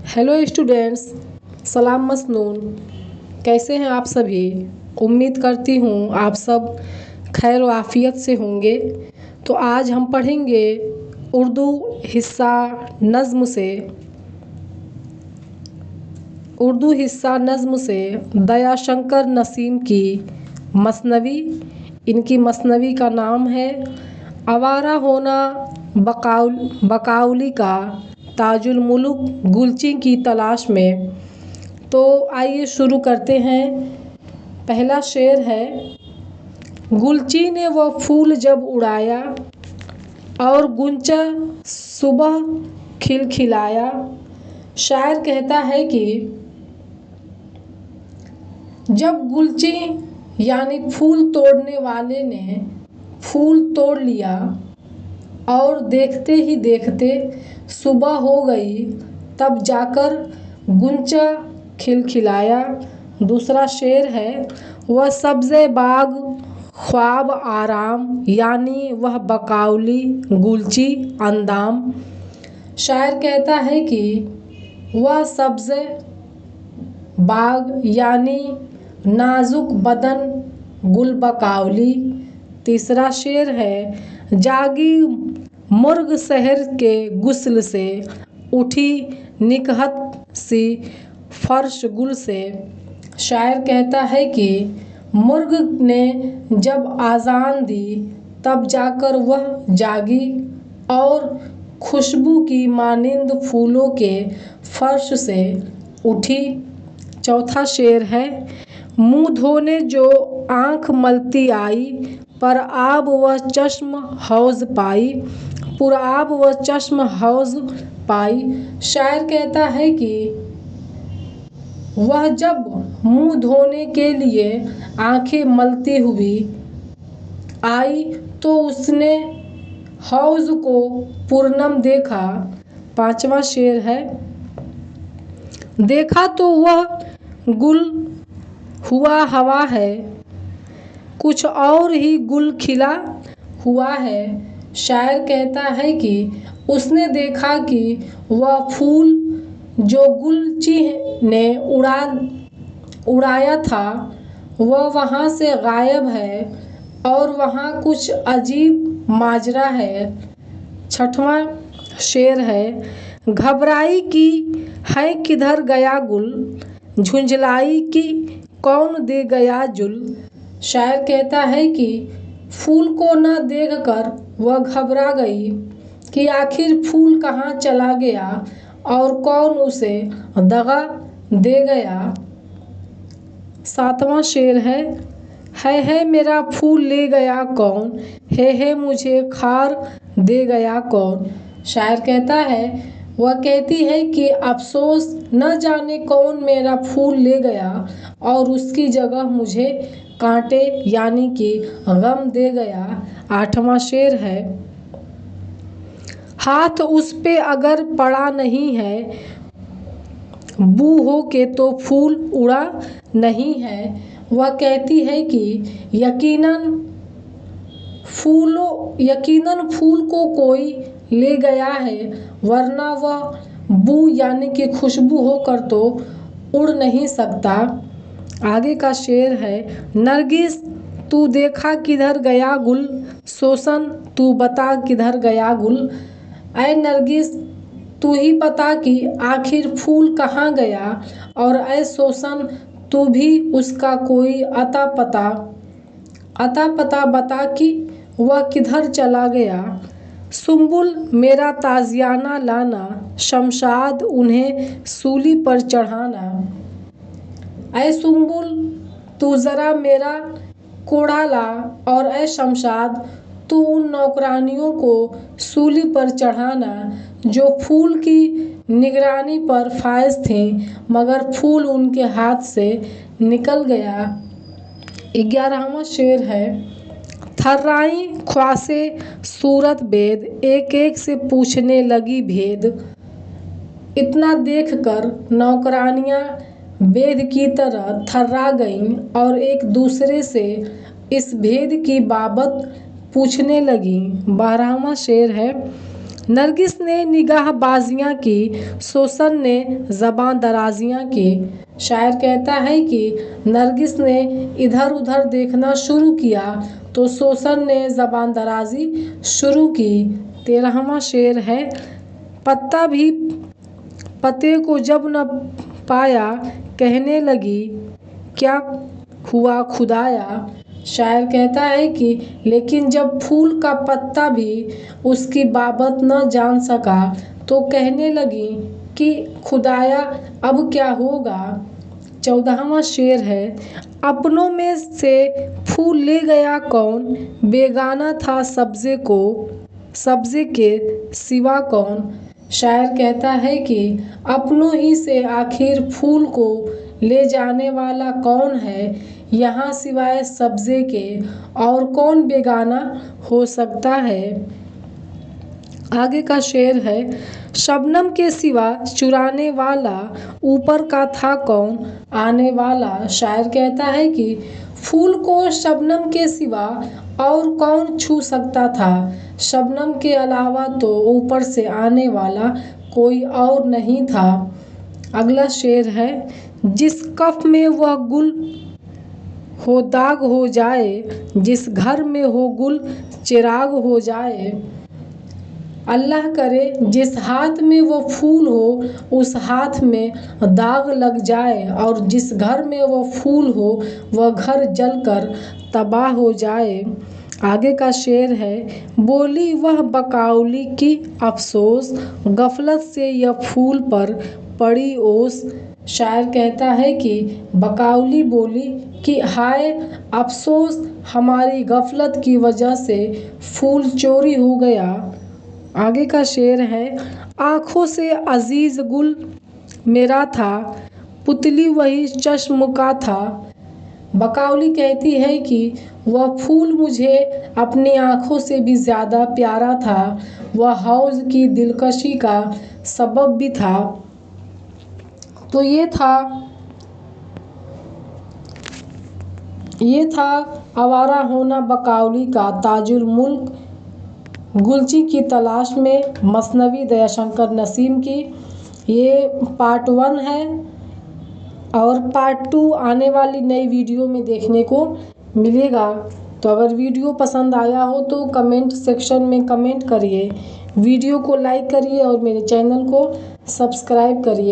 Hello students, सलाम मसनून। कैसे हैं आप सभी? उम्मीद करती हूँ आप सब खैर व आफियत से होंगे। तो आज हम पढ़ेंगे उर्दू हिस्सा नज़्म से दयाशंकर नसीम की मसनवी। इनकी मसनवी का नाम है आवारा होना बकाउली का ताजुल मुलुक गुलची की तलाश में। तो आइए शुरू करते हैं। पहला शेर है, गुलची ने वह फूल जब उड़ाया और गुंचा सुबह खिलखिलाया। शायर कहता है कि जब गुलची यानी फूल तोड़ने वाले ने फूल तोड़ लिया और देखते ही देखते सुबह हो गई, तब जाकर गुंचा खिलखिलाया। दूसरा शेर है, वह सब्ज़े बाग ख्वाब आराम यानी वह बकाउली गुलची अंदाम। शायर कहता है कि वह सब्ज़े बाग यानी नाजुक बदन गुल बकाउली। तीसरा शेर है, जागी मुर्ग शहर के गुस्ल से उठी निकहत सी फर्श गुल से। शायर कहता है कि मुर्ग ने जब आज़ान दी तब जाकर वह जागी और खुशबू की मानिंद फूलों के फर्श से उठी। चौथा शेर है, मुँह धोने जो आँख मलती आई, पर आब वह चश्म हौज पाई, पुरआब वह चश्म हौज पाई। शायर कहता है कि वह जब मुँह धोने के लिए आँखें मलती हुई आई तो उसने हौज को पूर्णम देखा। पांचवा शेर है, देखा तो वह गुल हुआ हवा है, कुछ और ही गुल खिला हुआ है। शायर कहता है कि उसने देखा कि वह फूल जो गुलची ने उड़ाया था वह वहाँ से गायब है और वहाँ कुछ अजीब माजरा है। छठवां शेर है, घबराई की है किधर गया गुल, झुंझलाई की कौन दे गया जुल। शायर कहता है कि फूल को न देखकर वह घबरा गई कि आखिर फूल कहाँ चला गया और कौन उसे दगा दे गया। सातवां शेर है मेरा फूल ले गया कौन, है मुझे खार दे गया कौन। शायर कहता है, वह कहती है कि अफसोस न जाने कौन मेरा फूल ले गया और उसकी जगह मुझे कांटे यानी कि गम दे गया। आठवां शेर है, हाथ उस पे अगर पड़ा नहीं है, बू हो के तो फूल उड़ा नहीं है। वह कहती है कि यकीनन फूल को कोई ले गया है, वरना वह बू यानी कि खुशबू होकर तो उड़ नहीं सकता। आगे का शेर है, नरगिस तू देखा किधर गया गुल, सोसन तू बता किधर गया गुल। ऐ नरगिस तू ही बता कि आखिर फूल कहाँ गया, और ऐ सोसन तू भी उसका कोई अता पता बता कि वह किधर चला गया। सुंबुल मेरा ताजियाना लाना, शमशाद उन्हें सूली पर चढ़ाना। ऐ सुंबुल तू ज़रा मेरा कोड़ा ला, और ऐ शमशाद तू उन नौकरानियों को सूली पर चढ़ाना जो फूल की निगरानी पर फायज थीं, मगर फूल उनके हाथ से निकल गया। 11वां शेर है, थर्राई ख्वासे सूरत बेद, एक एक से पूछने लगी भेद। इतना देखकर नौकरानियाँ बेद की तरह थर्रा गईं और एक दूसरे से इस भेद की बाबत पूछने लगीं। 12वां शेर है, नरगिस ने निगाहबाजियाँ की, शोषण ने ज़बान दराजियाँ की। शायर कहता है कि नरगिस ने इधर उधर देखना शुरू किया तो शोषण ने ज़बान दराजी शुरू की। 13वां शेर है, पत्ता भी पत्ते को जब न पाया, कहने लगी क्या हुआ खुदाया। शायर कहता है कि लेकिन जब फूल का पत्ता भी उसकी बाबत न जान सका तो कहने लगी कि खुदाया अब क्या होगा। 14वां शेर है, अपनों में से फूल ले गया कौन, बेगाना था सब्ज़े के सिवा कौन। शायर कहता है कि अपनों ही से आखिर फूल को ले जाने वाला कौन है, यहाँ सिवाय सब्ज़े के और कौन बेगाना हो सकता है। आगे का शेर है, शबनम के सिवा चुराने वाला ऊपर का था कौन आने वाला। शायर कहता है कि फूल को शबनम के सिवा और कौन छू सकता था, शबनम के अलावा तो ऊपर से आने वाला कोई और नहीं था। अगला शेर है, जिस कफ में वह गुल हो दाग हो जाए, जिस घर में हो गुल चिराग हो जाए। अल्लाह करे जिस हाथ में वो फूल हो उस हाथ में दाग लग जाए, और जिस घर में वो फूल हो वह घर जलकर तबाह हो जाए। आगे का शेर है, बोली वह बकाउली की अफसोस, गफलत से यह फूल पर पड़ी ओस। शायर कहता है कि बकाउली बोली कि हाय अफसोस, हमारी गफलत की वजह से फूल चोरी हो गया। आगे का शेर है, आँखों से अजीज गुल मेरा था, पुतली वही चश्म का था। बकाउली कहती है कि वह फूल मुझे अपनी आँखों से भी ज़्यादा प्यारा था, वह हौज़ की दिलकशी का सबब भी था। तो ये था आवारा होना बकाउली का ताजुल मुल्क गुलची की तलाश में, मसनवी दयाशंकर नसीम की। ये पार्ट 1 है और पार्ट 2 आने वाली नई वीडियो में देखने को मिलेगा। तो अगर वीडियो पसंद आया हो तो कमेंट सेक्शन में कमेंट करिए, वीडियो को लाइक करिए और मेरे चैनल को सब्सक्राइब करिए।